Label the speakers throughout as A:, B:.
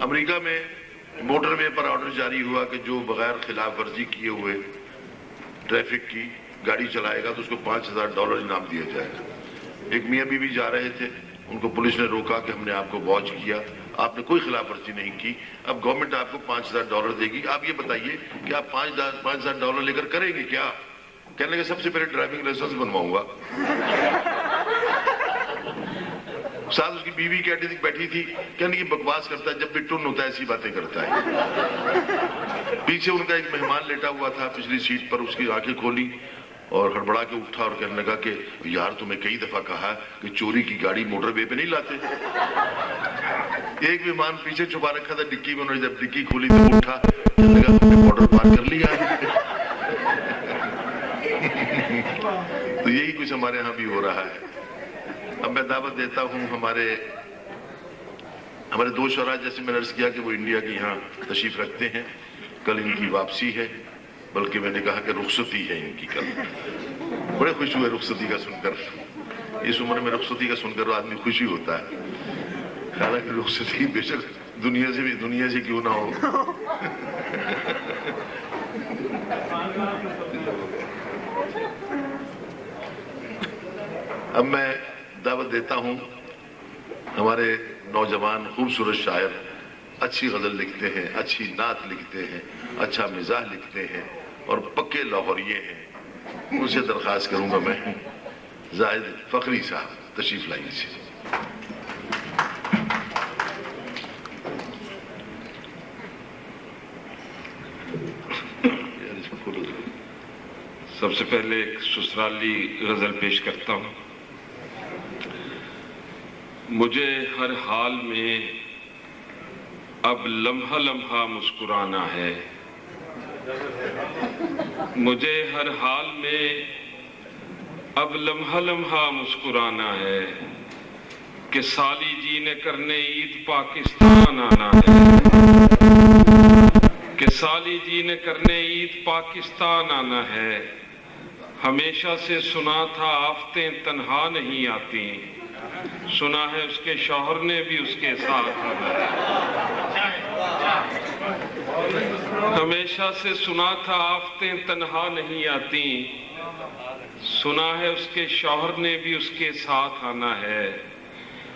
A: امریکہ میں موٹر وے پر آرڈر جاری ہوا کہ جو بغیر خلاف ورزی کیے ہوئے ٹریفک کی گاڑی چلائے گا تو اس کو $5,000 انعام دیا جائے گا۔ ایک میاں بیوی جا رہے تھے، ان کو پولیس نے روکا کہ ہم نے آپ کو واچ کیا، آپ نے کوئی خلاف ورزی نہیں کی، اب گورنمنٹ آپ کو $5,000 دے گی، آپ یہ بتائیے کہ آپ $5,000 لے کر کریں گے کیا؟ کہنے لگے سب سے پہلے ڈرائیونگ لائسنس بنواؤں گا۔ ساتھ اس کی بیوی کہتی تھی بیٹھی تھی، کہنے کی بکواس کرتا ہے، جب بھی ٹن ہوتا ہے ایسی باتیں کرتا ہے۔ پیچھے ان کا ایک مہمان لیٹا ہوا تھا پچھلی سیٹ پر، اس کی آنکھیں کھولی اور ہڑبڑا کے اٹھا اور کہنے لگا کہ یار تمہیں کئی دفعہ کہا کہ چوری کی گاڑی موٹر وے پہ نہیں لاتے۔ ایک مہمان پیچھے چھپا رکھا تھا ڈکی میں، انہوں نے جب ڈکی کھولی تو اٹھا، کہنے لگا ہم نے بارڈر پار کر لیا ہے۔ تو یہی کچھ ہمارے ہاں بھی ہو رہا ہے۔ اب میں دعوت دیتا ہوں ہمارے 2 شعراء، جیسے میں نے عرض کیا کہ وہ انڈیا کے یہاں تشریف رکھتے ہیں، کل ان کی واپسی ہے، بلکہ میں نے کہا کہ رخصتی ہے ان کی کل۔ بڑے خوش ہوئے رخصتی کا سن کر، اس عمر میں رخصتی کا سن کر آدمی خوشی ہوتا ہے، حالانکہ رخصتی بے شک دنیا سے کیوں نہ ہو۔ اب میں دعوت دیتا ہوں ہمارے نوجوان خوبصورت شاعر، اچھی غزل لکھتے ہیں، اچھی نعت لکھتے ہیں، اچھا مزاح لکھتے ہیں اور پکے لاہوریے ہیں، ان سے درخواست کروں گا میں، زاہد فخری صاحب تشریف لائیے۔
B: سب سے پہلے ایک سسرالی غزل پیش کرتا ہوں۔ مجھے ہر حال میں اب لمحہ لمحہ مسکرانا ہے، مجھے ہر حال میں اب لمحہ لمحہ مسکرانا ہے، کہ سالی جی نے کرنے عید پاکستان آنا ہے، کہ سالی جی نے کرنے عید پاکستان آنا ہے۔ ہمیشہ سے سنا تھا آفتیں تنہا نہیں آتی، سنا ہے اس کے شوہر نے بھی اس کے ساتھ آنا ہے۔ ہمیشہ سے سنا تھا آفتیں تنہا نہیں آتی، سنا ہے اس کے شوہر نے بھی اس کے ساتھ آنا ہے۔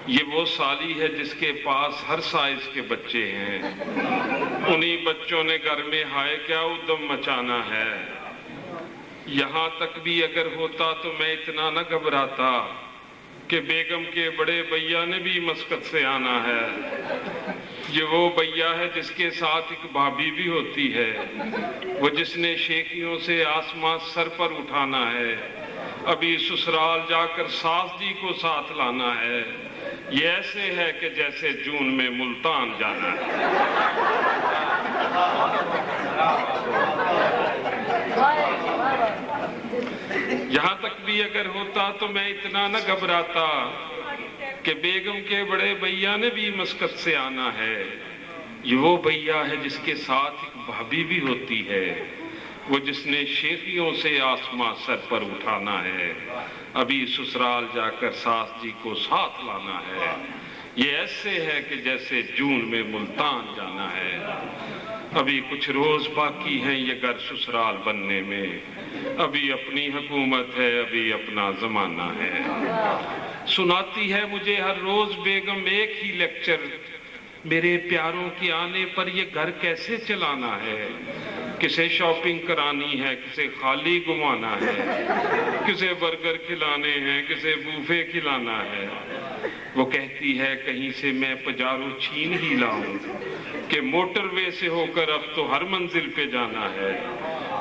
B: یہ وہ سالی ہے جس کے پاس ہر سائز کے بچے ہیں، انہی بچوں نے گھر میں ہائے کیا ادھم مچانا ہے۔ یہاں تک بھی اگر ہوتا تو میں اتنا نہ گھبراتا، کہ بیگم کے بڑے بھیا نے بھی مسقط سے آنا ہے۔ یہ وہ بھیا ہے جس کے ساتھ ایک بھابھی بھی ہوتی ہے، وہ جس نے شیخیوں سے آسمان سر پر اٹھانا ہے، ابھی سسرال جا کر ساس جی کو ساتھ لانا ہے۔ یہ ایسے ہے کہ جیسے جون میں ملتان جانا ہے۔ یہاں تک بھی اگر ہوتا تو میں اتنا نہ گھبراتا، کہ بیگم کے بڑے بھیا نے بھی مسقط سے آنا ہے۔ یہ وہ بھیا ہے جس کے ساتھ ایک بھابھی بھی ہوتی ہے، وہ جس نے شیخیوں سے آسمان سر پر اٹھانا ہے، ابھی سسرال جا کر ساس جی کو ساتھ لانا ہے۔ یہ ایسے ہے کہ جیسے جون میں ملتان جانا ہے۔ ابھی کچھ روز باقی ہیں یہ گھر سسرال بننے میں، ابھی اپنی حکومت ہے، ابھی اپنا زمانہ ہے۔ سناتی ہے مجھے ہر روز بیگم ایک ہی لیکچر، میرے پیاروں کے آنے پر یہ گھر کیسے چلانا ہے۔ کسے شاپنگ کرانی ہے، کسے خالی گھمانا ہے، کسے برگر کھلانے ہیں، کسے بوفے کھلانا ہے۔ وہ کہتی ہے کہیں سے میں پجارو چھین ہی لاؤں، کہ موٹر وے سے ہو کر اب تو ہر منزل پہ جانا ہے۔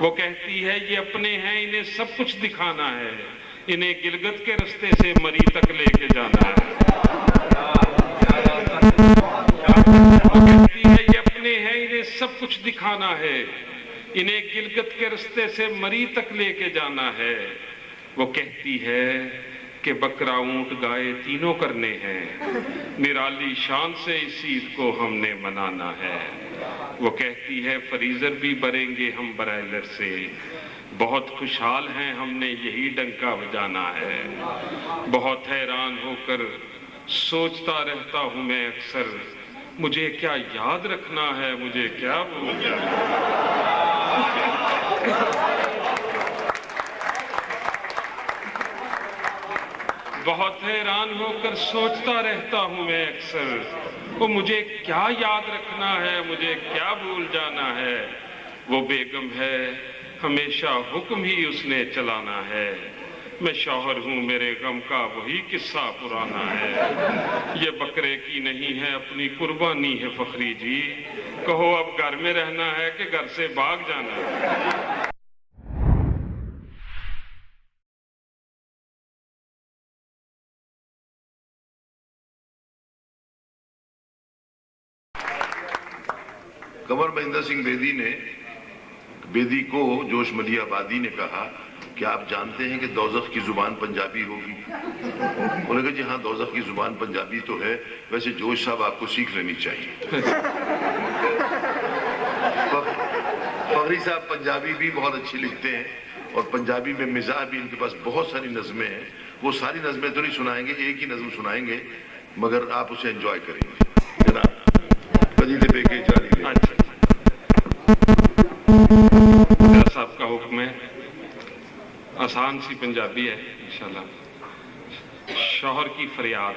B: وہ کہتی ہے یہ اپنے ہیں انہیں سب کچھ دکھانا ہے، انہیں گلگت کے رستے سے مری تک لے کے جانا ہے۔ وہ کہتی ہے یہ اپنے ہیں انہیں سب کچھ دکھانا ہے، انہیں گلگت کے رستے سے مری تک لے کے جانا ہے۔ وہ کہتی ہے کہ بکرا اونٹ گائے تینوں کرنے ہیں، نرالی شان سے اس عید کو ہم نے منانا ہے۔ وہ کہتی ہے فریزر بھی بھریں گے ہم برائلر سے، بہت خوشحال ہیں ہم نے یہی ڈنکا بجانا ہے۔ بہت حیران ہو کر سوچتا رہتا ہوں میں اکثر، मुझे क्या याद रखना है, मुझे क्या भूल जाना। बहुत हैरान होकर सोचता रहता हूं मैं अक्सर, वो मुझे क्या याद रखना है, मुझे क्या भूल जाना है। वो बेगम है, हमेशा हुक्म ही उसने चलाना है। मैं शौहर हूँ, मेरे गम का वही किस्सा पुराना है। ये बकरे की नहीं है, अपनी कुर्बानी है फखरी जी। कहो अब घर में रहना है कि घर से भाग जाना है।
A: कंवर महेंद्र सिंह बेदी को जोश मलिया आबादी ने कहा कि आप जानते हैं कि दोज़ख की जुबान पंजाबी होगी। उन्होंने कहा जी हाँ, दोज़ख की जुबान पंजाबी तो है, वैसे जोश साहब आपको सीख लेनी चाहिए। फखरी साहब पंजाबी भी बहुत अच्छी लिखते हैं और पंजाबी में मिजाज भी इनके पास बहुत सारी नज़में हैं। वो सारी नज़में तो नहीं सुनाएंगे, एक ही नज़म सुनाएंगे, मगर आप उसे एंजॉय करेंगे। जनाब कदी दे बेके जारी ले।
B: मेरा साहब का हुक्म है, आसान सी पंजाबी है इंशाल्लाह। शौहर की फरियाद,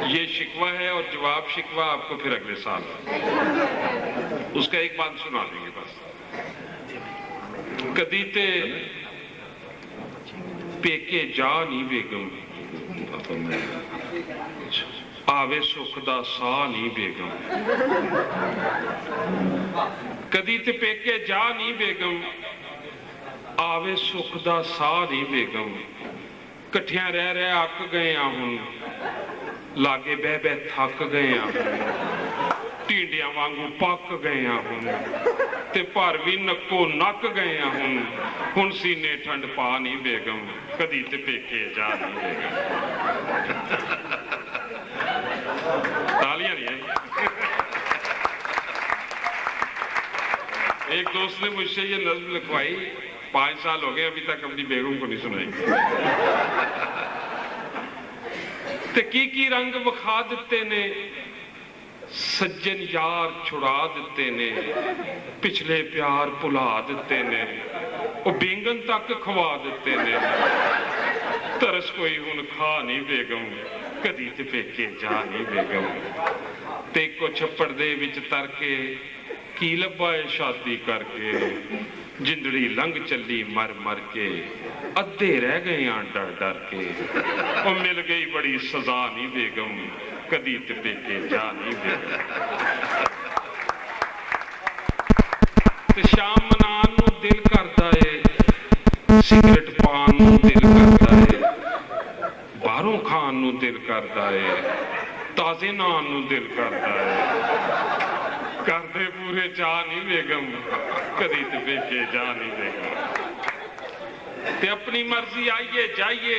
B: ये शिकवा है और जवाब शिकवा आपको फिर अगले साल उसका एक बात सुना देंगे बस। कदी ते पेके जा नी बेगम, आवे सुख दा साह नी बेगम। कदी ते पेके जा नी बेगम, आवे सुख दा साह नी बेगम। कट्ठियां रह रह अक गए आ हुण, लागे बह बह थक गए आ हुण। टींडियां वांगू पक गए आ हुण, ते पर भी नक्को नक गए आ हुण सीने ठंड पा नी बेगम। कदी ते पेके जा नी बेगम। तालियां नहीं है। एक दोस्त ने मुझसे ये नज्म लिखवाई, 5 साल हो गए अभी तक अपनी बेगम को नहीं सुनाई। ते की रंग विखा दिते ने, सज्जन यार छुड़ा दिते ने, पिछले प्यार भुला दिते ने, वो बेंगन तक खवा दिते ने। तरस कोई हुण खा नहीं बेगम, कदी ते पेके जा नहीं बेगम। ते को छप्पड़ दे विच तर के की लब्बा है शादी करके। जिंदड़ी लंघ चली मर मर के, अद्धे रह गए डर डर के। वो मिल गई बड़ी सजा नहीं बेगम, कदी ते पेके जा नहीं बेगम। ते शाम मनान नूं दिल करदा है, सिगरेट पान नूं दिल करदा है, बाहरों खान नूं दिल करदा है, ताजे नान नूं दिल करदा है। करदे पूरे जा नहीं बेगम, कदी ते पेके जा नहीं बेगम। ते अपनी मर्जी आइए जाइए,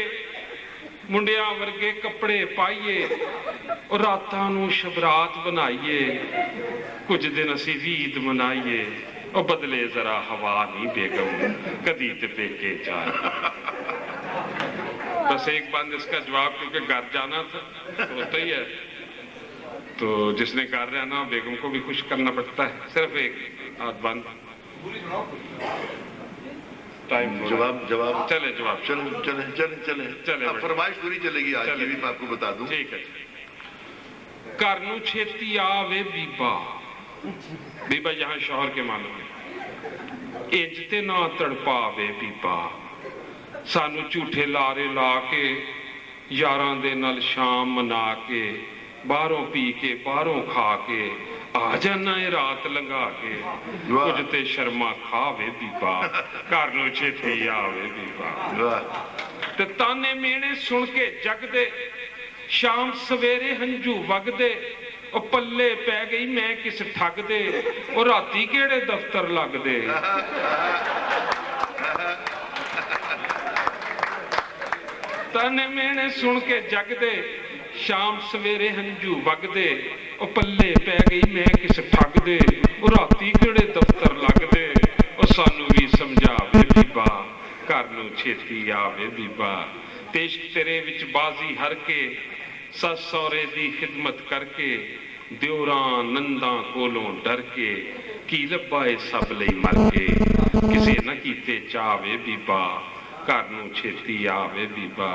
B: मुंडियां वर्गे कपड़े पाइए, और रातां नूं शबरात बनाइए। कुछ दिन असी ईद मनाइए, और बदले जरा हवा नहीं बेगम, कदी ते पेके जा। बस एक बात इसका जवाब, क्योंकि घर जाना था तो होता ही है, तो जिसने घर रहना बेगम को भी खुश करना पड़ता है। सिर्फ एक हाथ बंद टाइम
A: जवाब
B: चले जवाब
A: चले अब फरमाइश पूरी चलेगी आज की भी मैं आपको बता दूं।
B: ठीक है। घर नूं छेती आवे बीबा, बीबा यहाँ शौहर के मालूम है। इंज ते ना तड़पावे बीबा, सानू झूठे लारे ला के, यारां दे नाल शाम मना के, बाहरों पी के बाहरों खा के, आ जाना है रात लंघा के। कुछ ते शर्मा खावे बीबा, घर नूं छेती आवे बीबा। ते ताने मेने सुन के जगदे, शाम सवेरे हंझू वगदे। ओ पल्ले पै गई मैं किस ठग दे, ओ राती केड़े दफ्तर लगदे। ताने मेने सुन के जगदे, शाम सवेरे हंझू वगदे। ओ पल्ले पै गई मैं किस ठग दे, ओ राती केड़े दफ्तर लगदे। ओ सानू भी समझावे बीबा, घर नूं छेती आवे बीबा। ते इश्क तेरे विच बाजी हर के, सस सौरे दी खिदमत करके दियोरां नंदां कोलों डर के की लब्बा ए सब लई मर के किसे न कीते चावे बीबा घर नूं छेती आवे बीबा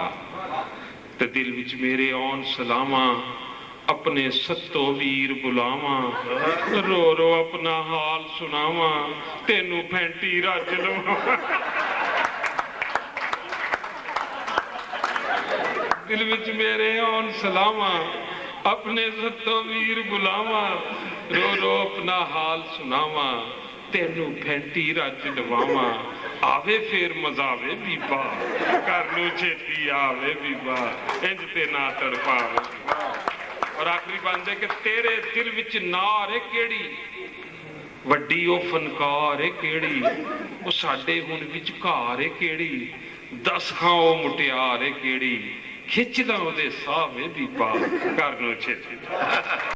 B: ते दिल विच मेरे आउण सलावां अपने सत्तो वीर बुलावा रो रो अपना हाल सुनावा तेनू फैंटी रज लवा दिल विच मेरे आउण सलावा अपने सत्तो वीर बुलावा रो रो अपना हाल सुनावा तेनू फैंटी रज लवावा आवे फिर मजावे बीबा घर नूं छेती आवे बीबा इंज ते ना तड़पावे और आखिरी बंद है कि तेरे दिल विच नार है केड़ी वड्डी ओ फनकार है केड़ी ओ साडे हुण विचकार है केड़ी दस खां ओ मुटियार है केड़ी खिचदा ओदे साह वे बीबा घर नूं छेती